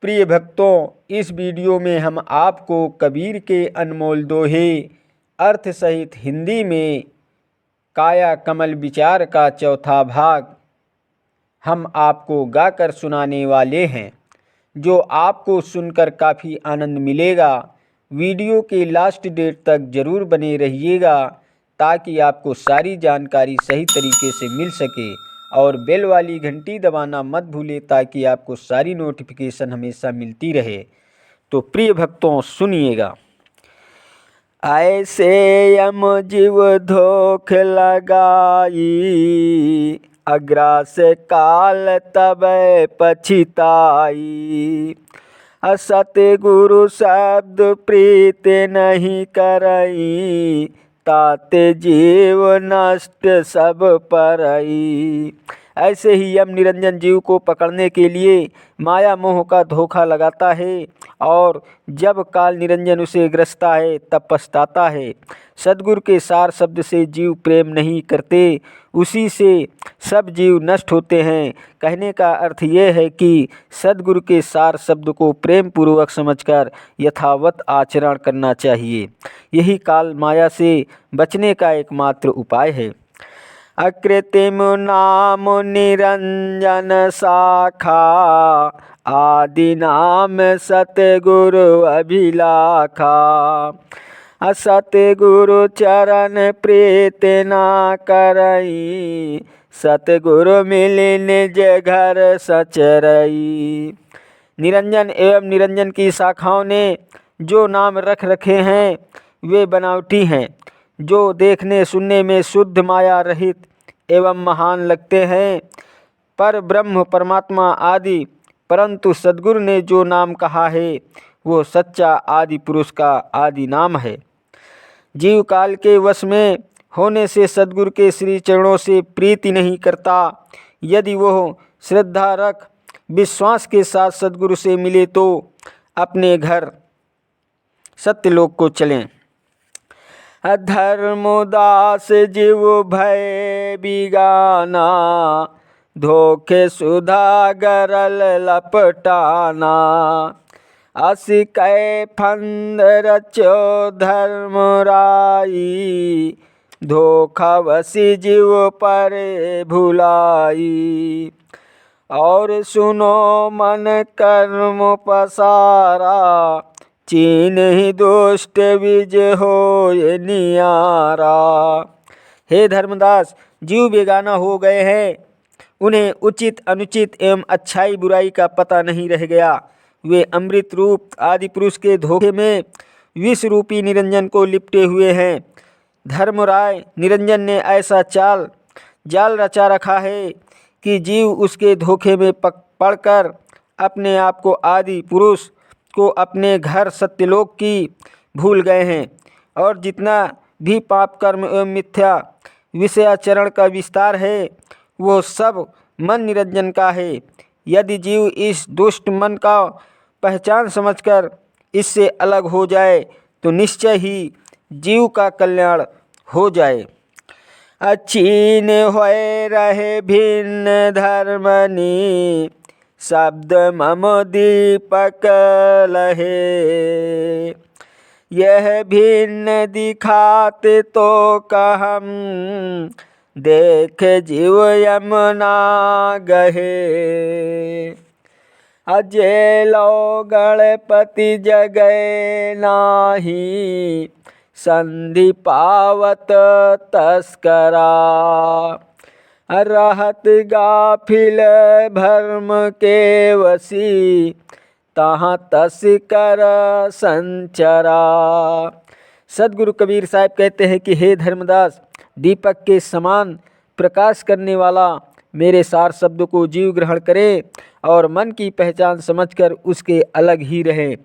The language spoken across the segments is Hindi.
प्रिय भक्तों, इस वीडियो में हम आपको कबीर के अनमोल दोहे अर्थ सहित हिंदी में काया कमल विचार का चौथा भाग हम आपको गाकर सुनाने वाले हैं, जो आपको सुनकर काफ़ी आनंद मिलेगा। वीडियो के लास्ट डेट तक ज़रूर बने रहिएगा ताकि आपको सारी जानकारी सही तरीके से मिल सके, और बेल वाली घंटी दबाना मत भूलें ताकि आपको सारी नोटिफिकेशन हमेशा मिलती रहे। तो प्रिय भक्तों सुनिएगा। ऐसे यम जीव धोख लगाई, अग्रास काल तब पछिताई। असत गुरु शब्द प्रीत नहीं करई, ताते जीव नष्ट सब परई। ऐसे ही यम निरंजन जीव को पकड़ने के लिए माया मोह का धोखा लगाता है, और जब काल निरंजन उसे ग्रसता है तब पछताता है। सद्गुरु के सार शब्द से जीव प्रेम नहीं करते, उसी से सब जीव नष्ट होते हैं। कहने का अर्थ यह है कि सद्गुरु के सार शब्द को प्रेम पूर्वक समझकर यथावत आचरण करना चाहिए। यही काल माया से बचने का एकमात्र उपाय है। अकृत्रिम नाम निरंजन शाखा, आदि नाम सतगुरु अभिलाखा। असत गुरु चरण प्रीत ना करई, सतगुरु मिली निज घर सचरई। निरंजन एवं निरंजन की शाखाओं ने जो नाम रख रखे हैं वे बनावटी हैं, जो देखने सुनने में शुद्ध माया रहित एवं महान लगते हैं, पर ब्रह्म परमात्मा आदि। परंतु सद्गुरु ने जो नाम कहा है वो सच्चा आदि पुरुष का आदि नाम है। जीव काल के वश में होने से सद्गुरु के श्री चरणों से प्रीति नहीं करता। यदि वह श्रद्धा रख विश्वास के साथ सद्गुरु से मिले तो अपने घर सत्यलोक को चलें। धर्मदास जीव भय बिगाना, धोखे सुधा गरल लपटाना। असि कै फंद रचो धर्म राई, धोखा वसी जीव पर भुलाई। और सुनो मन कर्म पसारा, चीन ही दुष्ट बीज हो ये नियारा। हे धर्मदास, जीव बेगाना हो गए हैं, उन्हें उचित अनुचित एवं अच्छाई बुराई का पता नहीं रह गया। वे अमृत रूप आदि पुरुष के धोखे में विष रूपी निरंजन को लिपटे हुए हैं। धर्मराय निरंजन ने ऐसा जाल रचा रखा है कि जीव उसके धोखे में पड़कर अपने आप को आदि पुरुष को अपने घर सत्यलोक की भूल गए हैं, और जितना भी पाप कर्म एवं मिथ्या विषयाचरण का विस्तार है वो सब मन निरंजन का है। यदि जीव इस दुष्ट मन का पहचान समझकर इससे अलग हो जाए तो निश्चय ही जीव का कल्याण हो जाए। अच्छीन होए रहे भिन्न धर्मनी, शब्द मम दीपक लहे। यह भिन्न दिखाते तो कहम, देख जीव यमुना गहे। अजय लो गणपति जगै नाही, संधि पावत तस्करा। रहत गाफिल भर्म के वसी, तहाँ तस्कर संचरा। सद्गुरु कबीर साहब कहते हैं कि हे धर्मदास, दीपक के समान प्रकाश करने वाला मेरे सार शब्द को जीव ग्रहण करे और मन की पहचान समझकर उसके अलग ही रहे।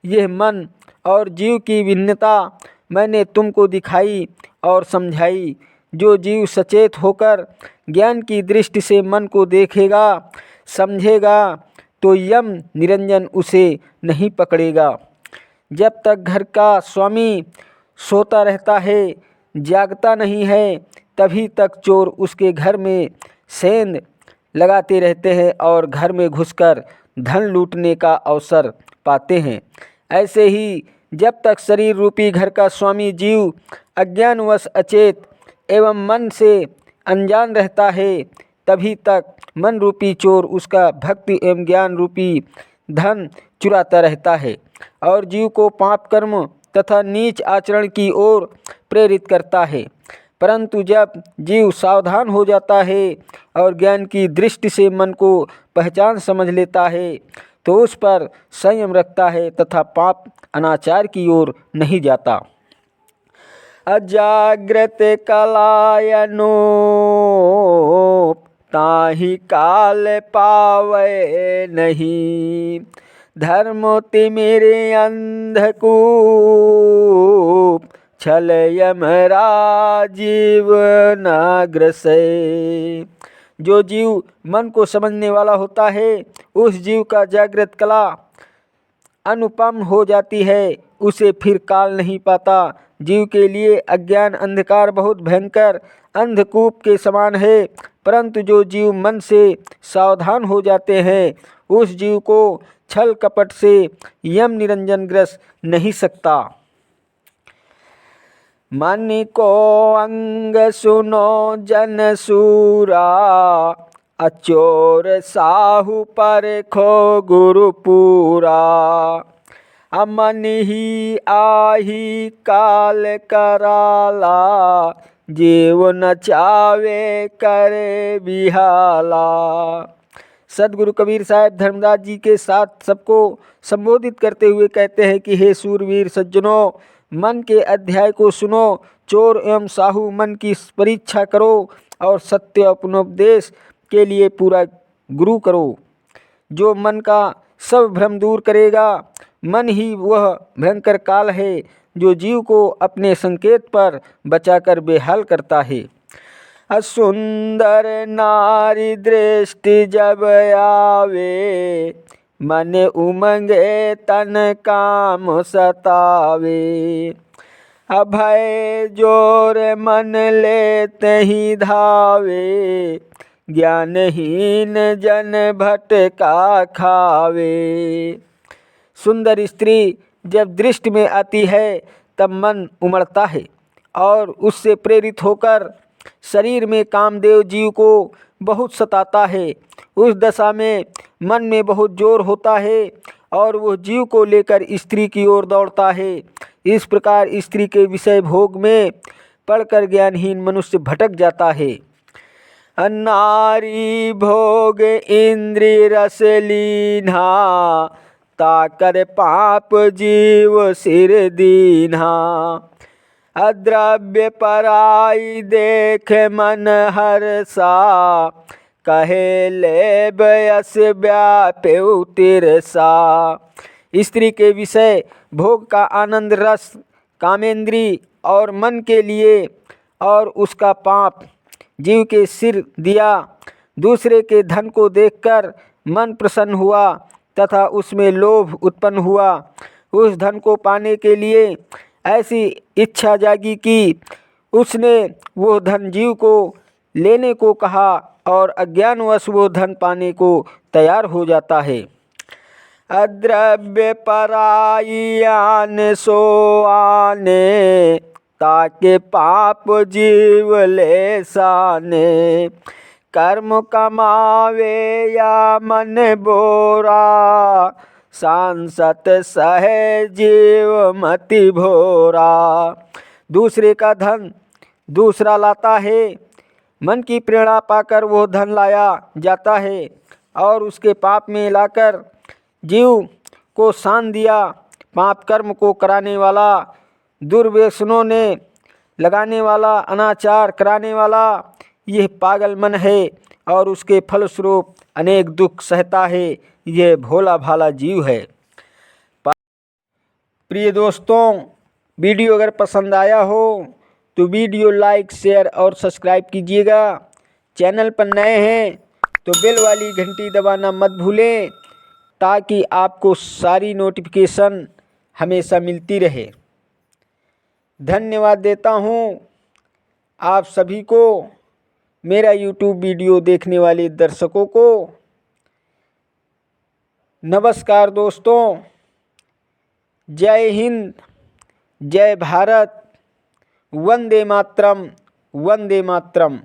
यह मन और जीव की भिन्नता मैंने तुमको दिखाई और समझाई। जो जीव सचेत होकर ज्ञान की दृष्टि से मन को देखेगा समझेगा तो यम निरंजन उसे नहीं पकड़ेगा। जब तक घर का स्वामी सोता रहता है, जागता नहीं है, तभी तक चोर उसके घर में सेंध लगाते रहते हैं और घर में घुसकर धन लूटने का अवसर पाते हैं। ऐसे ही जब तक शरीर रूपी घर का स्वामी जीव अज्ञानवश अचेत एवं मन से अनजान रहता है, तभी तक मन रूपी चोर उसका भक्ति एवं ज्ञान रूपी धन चुराता रहता है और जीव को पाप कर्म तथा नीच आचरण की ओर प्रेरित करता है। परंतु जब जीव सावधान हो जाता है और ज्ञान की दृष्टि से मन को पहचान समझ लेता है तो उस पर संयम रखता है तथा पाप अनाचार की ओर नहीं जाता। अजाग्रत कलायनो ताहि काल पावे नहीं, धर्म तिमिरे अंधकूप छल यमराजीव नाग्रसे। जो जीव मन को समझने वाला होता है उस जीव का जागृत कला अनुपम हो जाती है, उसे फिर काल नहीं पाता। जीव के लिए अज्ञान अंधकार बहुत भयंकर अंधकूप के समान है, परंतु जो जीव मन से सावधान हो जाते हैं उस जीव को छल कपट से यम निरंजन ग्रस नहीं सकता। मन को अंग सुनो जन सूरा, अचोर साहु पर खो गुरु पूरा। अमन ही आही काल कराला, जीव न चावे करे बिहाला। सदगुरु कबीर साहब धर्मदास जी के साथ सबको संबोधित करते हुए कहते हैं कि हे सूरवीर सज्जनों, मन के अध्याय को सुनो, चोर एवं साहू मन की परीक्षा करो और सत्य अपनोपदेश के लिए पूरा गुरु करो। जो मन का सब भ्रम दूर करेगा, मन ही वह भयंकर काल है जो जीव को अपने संकेत पर बचाकर बेहाल करता है। असुंदर नारी दृष्टि जब आवे, मन उमंगे तन काम सतावे। अभय जोर मन लेते ही धावे, ज्ञानहीन जन भटका खावे। सुंदर स्त्री जब दृष्टि में आती है तब मन उमड़ता है और उससे प्रेरित होकर शरीर में कामदेव जीव को बहुत सताता है। उस दशा में मन में बहुत जोर होता है और वह जीव को लेकर स्त्री की ओर दौड़ता है। इस प्रकार स्त्री के विषय भोग में पड़कर ज्ञानहीन मनुष्य भटक जाता है। नारी भोग इंद्रिय रस लीन्हा, ताकर पाप जीव सिर दीन्हा। अद्रव्य पराई देख मन हर्षा, कहे ले बयस व्यापेउ तिरसा। स्त्री के विषय भोग का आनंद रस कामेंद्री और मन के लिए और उसका पाप जीव के सिर दिया। दूसरे के धन को देखकर मन प्रसन्न हुआ तथा उसमें लोभ उत्पन्न हुआ। उस धन को पाने के लिए ऐसी इच्छा जागी कि उसने वो धन जीव को लेने को कहा और अज्ञानवश वो धन पाने को तैयार हो जाता है। अद्रव्य पराई आन सो आने, ताके पाप जीव ले साने। कर्म कमावे या मन बोरा, सांसत सहे जीव मति भोरा। दूसरे का धन दूसरा लाता है, मन की प्रेरणा पाकर वो धन लाया जाता है और उसके पाप में लाकर जीव को सान दिया। पाप कर्म को कराने वाला, दुर्व्यसनों ने लगाने वाला, अनाचार कराने वाला यह पागल मन है और उसके फलस्वरूप अनेक दुख सहता है। यह भोला भाला जीव है। प्रिय दोस्तों, वीडियो अगर पसंद आया हो तो वीडियो लाइक, शेयर और सब्सक्राइब कीजिएगा। चैनल पर नए हैं तो बेल वाली घंटी दबाना मत भूलें ताकि आपको सारी नोटिफिकेशन हमेशा मिलती रहे। धन्यवाद देता हूँ आप सभी को, मेरा YouTube वीडियो देखने वाले दर्शकों को। नमस्कार दोस्तों, जय हिंद, जय भारत, वंदे मातरम, वंदे मातरम।